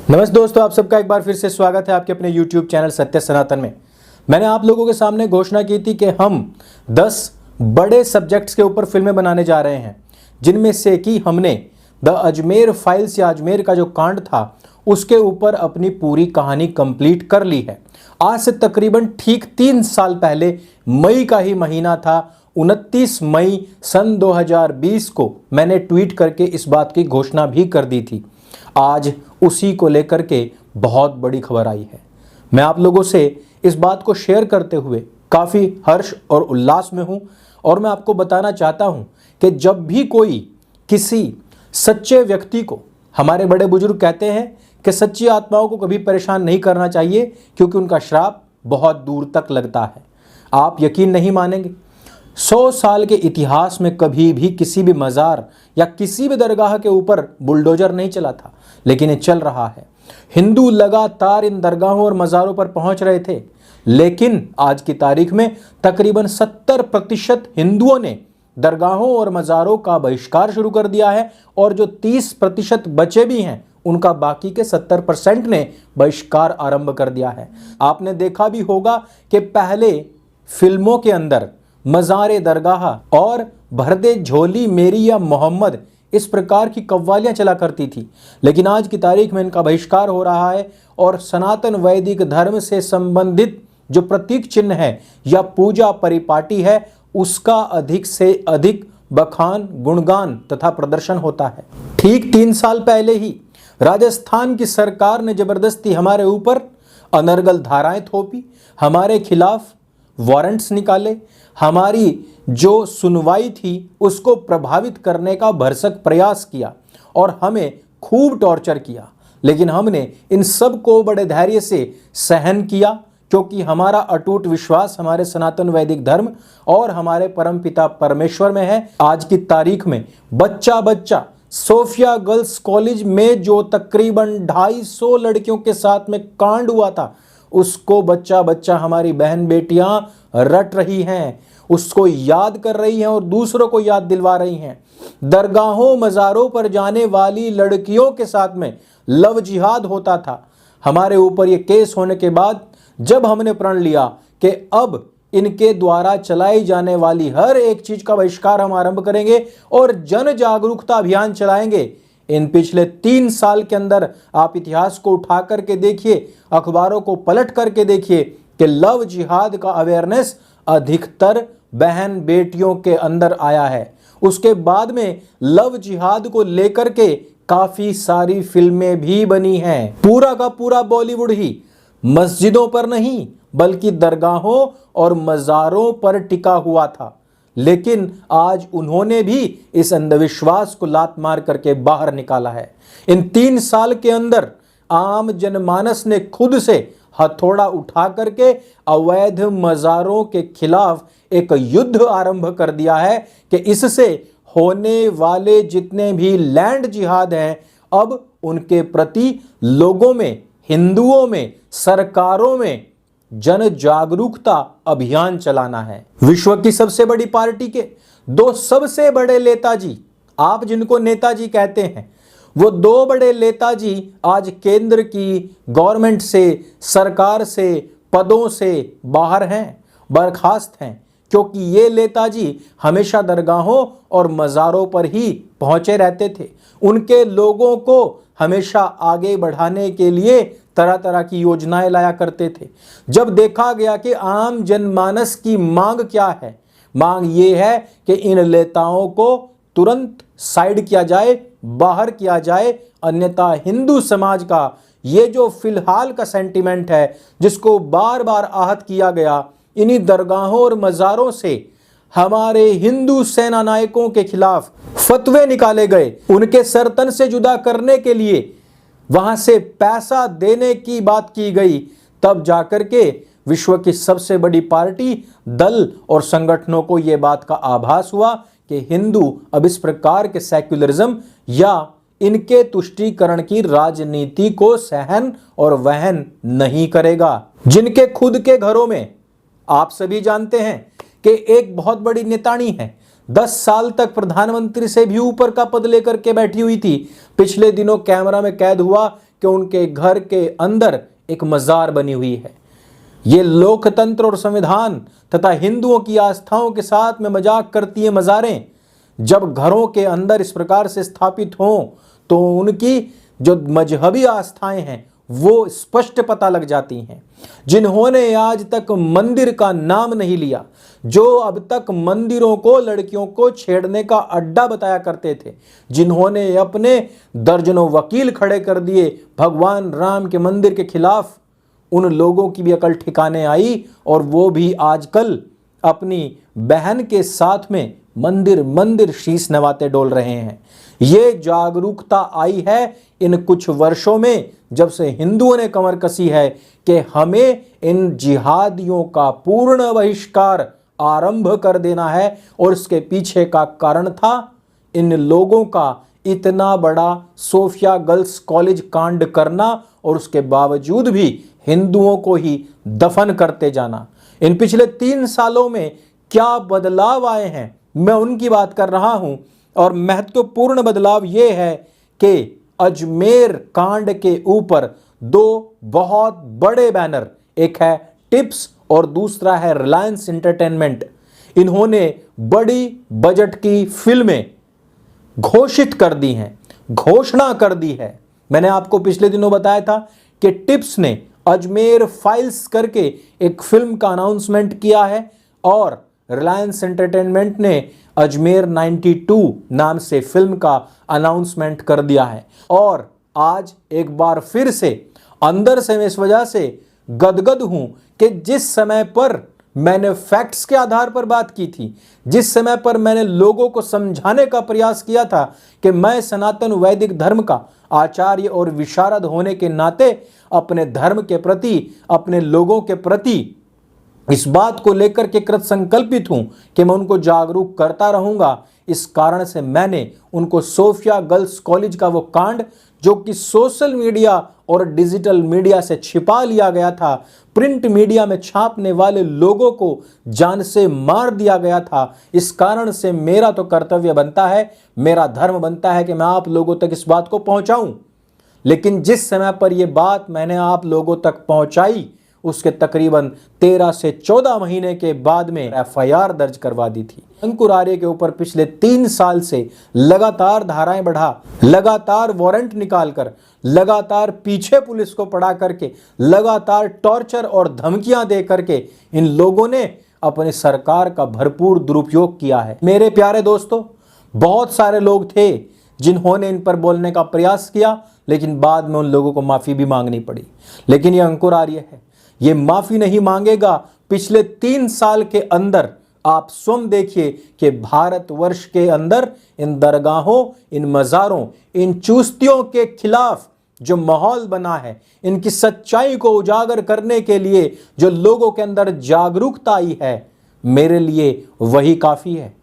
नमस्ते दोस्तों, आप सबका एक बार फिर से स्वागत है आपके अपने YouTube चैनल सत्य सनातन में। मैंने आप लोगों के सामने घोषणा की थी कि हम 10 बड़े सब्जेक्ट्स के ऊपर फिल्में बनाने जा रहे हैं, जिनमें से कि हमने द अजमेर फाइल्स या अजमेर का जो कांड था उसके ऊपर अपनी पूरी कहानी कंप्लीट कर ली है। आज से तकरीबन ठीक 3 साल पहले मई का ही महीना था, 29 मई सन 2020 को मैंने ट्वीट करके इस बात की घोषणा भी कर दी थी। आज उसी को लेकर के बहुत बड़ी खबर आई है। मैं आप लोगों से इस बात को शेयर करते हुए काफ़ी हर्ष और उल्लास में हूँ और मैं आपको बताना चाहता हूँ कि जब भी कोई किसी सच्चे व्यक्ति को, हमारे बड़े बुजुर्ग कहते हैं कि सच्ची आत्माओं को कभी परेशान नहीं करना चाहिए क्योंकि उनका श्राप बहुत दूर तक लगता है। आप यकीन नहीं मानेंगे, 100 साल के इतिहास में कभी भी किसी भी मज़ार या किसी भी दरगाह के ऊपर बुलडोजर नहीं चला था, लेकिन ये चल रहा है। हिंदू लगातार इन दरगाहों और मज़ारों पर पहुंच रहे थे, लेकिन आज की तारीख में तकरीबन 70% हिंदुओं ने दरगाहों और मज़ारों का बहिष्कार शुरू कर दिया है और जो 30% बचे भी हैं उनका बाकी के 70% ने बहिष्कार आरंभ कर दिया है। आपने देखा भी होगा कि पहले फिल्मों के अंदर मज़ारे दरगाह और भर दे झोली मेरी या मोहम्मद इस प्रकार की कव्वालियाँ चला करती थी, लेकिन आज की तारीख में इनका बहिष्कार हो रहा है और सनातन वैदिक धर्म से संबंधित जो प्रतीक चिन्ह है या पूजा परिपाटी है उसका अधिक से अधिक बखान, गुणगान तथा प्रदर्शन होता है। ठीक 3 साल पहले ही राजस्थान की सरकार ने जबरदस्ती हमारे ऊपर अनर्गल धाराएं थोपी, हमारे खिलाफ वारंट्स निकाले, हमारी जो सुनवाई थी उसको प्रभावित करने का भरसक प्रयास किया और हमें खूब टॉर्चर किया, लेकिन हमने इन सब को बड़े धैर्य से सहन किया क्योंकि हमारा अटूट विश्वास हमारे सनातन वैदिक धर्म और हमारे परमपिता परमेश्वर में है। आज की तारीख में बच्चा सोफिया गर्ल्स कॉलेज में जो तकरीबन 250 लड़कियों के साथ में कांड हुआ था उसको बच्चा हमारी बहन बेटियां रट रही हैं, उसको याद कर रही हैं और दूसरों को याद दिलवा रही हैं। दरगाहों मज़ारों पर जाने वाली लड़कियों के साथ में लव जिहाद होता था। हमारे ऊपर ये केस होने के बाद जब हमने प्रण लिया कि अब इनके द्वारा चलाई जाने वाली हर एक चीज का बहिष्कार हम आरंभ करेंगे और जन जागरूकता अभियान चलाएंगे। इन पिछले 3 साल के अंदर आप इतिहास को उठा करके देखिए, अखबारों को पलट करके देखिए कि लव जिहाद का अवेयरनेस अधिकतर बहन बेटियों के अंदर आया है। उसके बाद में लव जिहाद को लेकर के काफी सारी फिल्में भी बनी हैं। पूरा का पूरा बॉलीवुड ही मस्जिदों पर नहीं बल्कि दरगाहों और मज़ारों पर टिका हुआ था, लेकिन आज उन्होंने भी इस अंधविश्वास को लात मार करके बाहर निकाला है। इन 3 साल के अंदर आम जनमानस ने खुद से हथौड़ा उठा करके अवैध मज़ारों के खिलाफ एक युद्ध आरंभ कर दिया है कि इससे होने वाले जितने भी लैंड जिहाद हैं अब उनके प्रति लोगों में, हिंदुओं में, सरकारों में जन जागरूकता अभियान चलाना है। विश्व की सबसे बड़ी पार्टी के 2 सबसे बड़े नेताजी, आप जिनको नेताजी कहते हैं, वो 2 बड़े नेताजी आज केंद्र की गवर्नमेंट से, सरकार से, पदों से बाहर हैं, बर्खास्त हैं, क्योंकि ये नेताजी हमेशा दरगाहों और मज़ारों पर ही पहुंचे रहते थे। उनके लोगों को हमेशा आगे बढ़ाने के लिए तरह तरह की योजनाएं लाया करते थे। जब देखा गया कि आम जनमानस की मांग क्या है, मांग ये है कि इन नेताओं को तुरंत साइड किया जाए, बाहर किया जाए, अन्यथा हिंदू समाज का ये जो फिलहाल का सेंटिमेंट है जिसको बार बार आहत किया गया, इन्हीं दरगाहों और मज़ारों से हमारे हिंदू सेना नायकों के खिलाफ फतवे निकाले गए, उनके सरतन से जुदा करने के लिए वहां से पैसा देने की बात की गई, तब जाकर के विश्व की सबसे बड़ी पार्टी, दल और संगठनों को यह बात का आभास हुआ कि हिंदू अब इस प्रकार के सेक्युलरिज्म या इनके तुष्टीकरण की राजनीति को सहन और वहन नहीं करेगा। जिनके खुद के घरों में आप सभी जानते हैं कि एक बहुत बड़ी नेतानी है, 10 साल तक प्रधानमंत्री से भी ऊपर का पद लेकर के बैठी हुई थी। पिछले दिनों कैमरा में कैद हुआ कि उनके घर के अंदर एक मज़ार बनी हुई है। ये लोकतंत्र और संविधान तथा हिंदुओं की आस्थाओं के साथ में मजाक करती है मज़ारें। जब घरों के अंदर इस प्रकार से स्थापित हों तो उनकी जो मजहबी आस्थाएं हैं वो स्पष्ट पता लग जाती हैं। जिन्होंने आज तक मंदिर का नाम नहीं लिया, जो अब तक मंदिरों को लड़कियों को छेड़ने का अड्डा बताया करते थे, जिन्होंने अपने दर्जनों वकील खड़े कर दिए भगवान राम के मंदिर के खिलाफ, उन लोगों की भी अकल ठिकाने आई और वो भी आजकल अपनी बहन के साथ में मंदिर मंदिर शीश नवाते डोल रहे हैं। ये जागरूकता आई है इन कुछ वर्षों में, जब से हिंदुओं ने कमर कसी है कि हमें इन जिहादियों का पूर्ण बहिष्कार आरंभ कर देना है। और इसके पीछे का कारण था इन लोगों का इतना बड़ा सोफिया गर्ल्स कॉलेज कांड करना और उसके बावजूद भी हिंदुओं को ही दफन करते जाना। इन पिछले 3 सालों में क्या बदलाव आए हैं, मैं उनकी बात कर रहा हूं। और महत्वपूर्ण बदलाव यह है कि अजमेर कांड के ऊपर 2 बहुत बड़े बैनर, एक है टिप्स और दूसरा है रिलायंस एंटरटेनमेंट, इन्होंने बड़ी बजट की फिल्में घोषित कर दी हैं, घोषणा कर दी है। मैंने आपको पिछले दिनों बताया था कि टिप्स ने अजमेर फाइल्स करके एक फिल्म का अनाउंसमेंट किया है और रिलायंस एंटरटेनमेंट ने अजमेर 92 नाम से फिल्म का अनाउंसमेंट कर दिया है। और आज एक बार फिर से अंदर से मैं इस वजह से गदगद हूं कि जिस समय पर मैंने फैक्ट्स के आधार पर बात की थी, जिस समय पर मैंने लोगों को समझाने का प्रयास किया था कि मैं सनातन वैदिक धर्म का आचार्य और विशारद होने के नाते अपने धर्म के प्रति, अपने लोगों के प्रति इस बात को लेकर के कृत संकल्पित हूं कि मैं उनको जागरूक करता रहूंगा। इस कारण से मैंने उनको सोफिया गर्ल्स कॉलेज का वो कांड, जो कि सोशल मीडिया और डिजिटल मीडिया से छिपा लिया गया था, प्रिंट मीडिया में छापने वाले लोगों को जान से मार दिया गया था, इस कारण से मेरा तो कर्तव्य बनता है, मेरा धर्म बनता है कि मैं आप लोगों तक इस बात को पहुंचाऊं। लेकिन जिस समय पर यह बात मैंने आप लोगों तक पहुंचाई, उसके तकरीबन 13 से 14 महीने के बाद में एफआईआर दर्ज करवा दी थी। अंकुर आर्य के ऊपर पिछले 3 साल से लगातार धाराएं बढ़ा, लगातार वारंट निकालकर, लगातार पीछे पुलिस को पड़ा करके, लगातार टॉर्चर और धमकियां दे करके इन लोगों ने अपनी सरकार का भरपूर दुरुपयोग किया है। मेरे प्यारे दोस्तों, बहुत सारे लोग थे जिन्होंने इन पर बोलने का प्रयास किया, लेकिन बाद में उन लोगों को माफी भी मांगनी पड़ी। लेकिन ये अंकुर आर्य है, ये माफी नहीं मांगेगा। पिछले 3 साल के अंदर आप स्वयं देखिए कि भारतवर्ष के अंदर इन दरगाहों, इन मज़ारों, इन चूस्तियों के खिलाफ जो माहौल बना है, इनकी सच्चाई को उजागर करने के लिए जो लोगों के अंदर जागरूकता आई है, मेरे लिए वही काफ़ी है।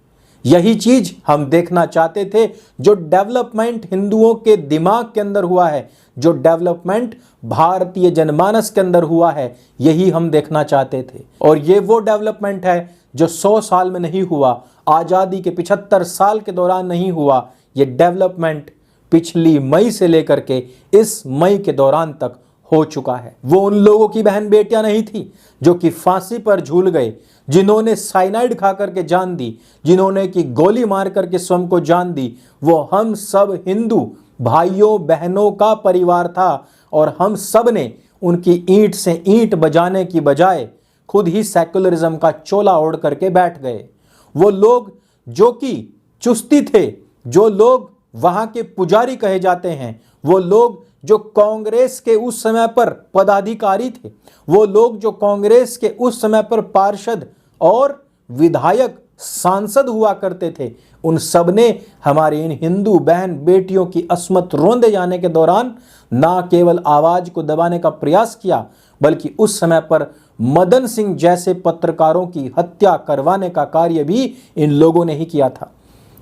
यही चीज हम देखना चाहते थे। जो डेवलपमेंट हिंदुओं के दिमाग के अंदर हुआ है, जो डेवलपमेंट भारतीय जनमानस के अंदर हुआ है, यही हम देखना चाहते थे। और ये वो डेवलपमेंट है जो 100 साल में नहीं हुआ, आज़ादी के 75 साल के दौरान नहीं हुआ। ये डेवलपमेंट पिछली मई से लेकर के इस मई के दौरान तक हो चुका है। वो उन लोगों की बहन बेटियां नहीं थी जो कि फांसी पर झूल गए, जिन्होंने साइनाइड खा करके जान दी, जिन्होंने की गोली मार करके स्वयं को जान दी। वो हम सब हिंदू भाइयों बहनों का परिवार था और हम सब ने उनकी ईंट से ईंट बजाने की बजाय खुद ही सेकुलरिज्म का चोला ओढ़ करके बैठ गए। वो लोग जो कि चुस्ती थे, जो लोग वहां के पुजारी कहे जाते हैं, वो लोग जो कांग्रेस के उस समय पर पदाधिकारी थे, वो लोग जो कांग्रेस के उस समय पर पार्षद और विधायक सांसद हुआ करते थे, उन सब ने हमारी इन हिंदू बहन बेटियों की अस्मत रोंदे जाने के दौरान ना केवल आवाज को दबाने का प्रयास किया, बल्कि उस समय पर मदन सिंह जैसे पत्रकारों की हत्या करवाने का कार्य भी इन लोगों ने ही किया था।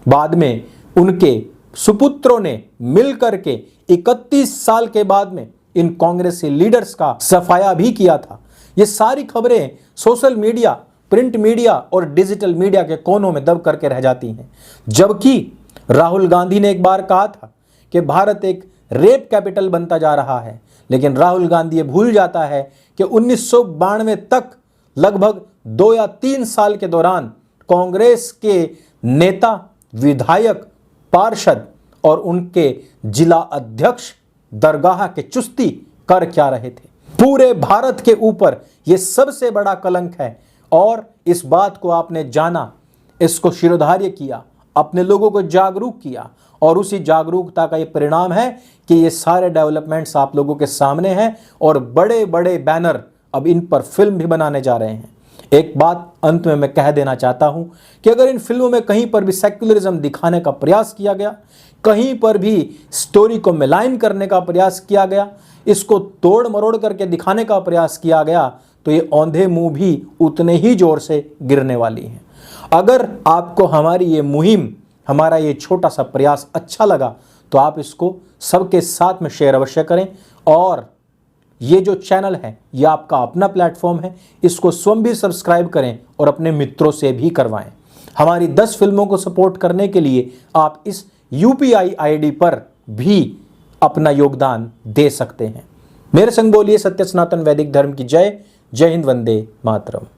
बाद में उनके सुपुत्रों ने मिलकर के 31 साल के बाद में इन कांग्रेसी लीडर्स का सफाया भी किया था। ये सारी खबरें सोशल मीडिया, प्रिंट मीडिया और डिजिटल मीडिया के कोनों में दब करके रह जाती हैं। जबकि राहुल गांधी ने एक बार कहा था कि भारत एक रेप कैपिटल बनता जा रहा है। लेकिन राहुल गांधी ये भूल जाता है कि 1992 तक लगभग 2 या 3 साल के दौरान कांग्रेस के नेता, विधायक, पार्षद और उनके जिला अध्यक्ष दरगाह के चुस्ती कर क्या रहे थे। पूरे भारत के ऊपर यह सबसे बड़ा कलंक है और इस बात को आपने जाना, इसको शिरोधार्य किया, अपने लोगों को जागरूक किया और उसी जागरूकता का ये परिणाम है कि ये सारे डेवलपमेंट्स आप लोगों के सामने हैं और बड़े बड़े बैनर अब इन पर फिल्म भी बनाने जा रहे हैं। एक बात अंत में मैं कह देना चाहता हूं कि अगर इन फिल्मों में कहीं पर भी सेक्युलरिज्म दिखाने का प्रयास किया गया, कहीं पर भी स्टोरी को मिलाइन करने का प्रयास किया गया, इसको तोड़ मरोड़ करके दिखाने का प्रयास किया गया, तो ये औंधे मुंह भी उतने ही जोर से गिरने वाली हैं। अगर आपको हमारी ये मुहिम, हमारा ये छोटा सा प्रयास अच्छा लगा तो आप इसको सबके साथ में शेयर अवश्य करें और ये जो चैनल है ये आपका अपना प्लेटफॉर्म है, इसको स्वयं भी सब्सक्राइब करें और अपने मित्रों से भी करवाएं। हमारी 10 फिल्मों को सपोर्ट करने के लिए आप इस UPI ID पर भी अपना योगदान दे सकते हैं। मेरे संग बोलिए सत्य सनातन वैदिक धर्म की जय। जय हिंद, वंदे मातरम।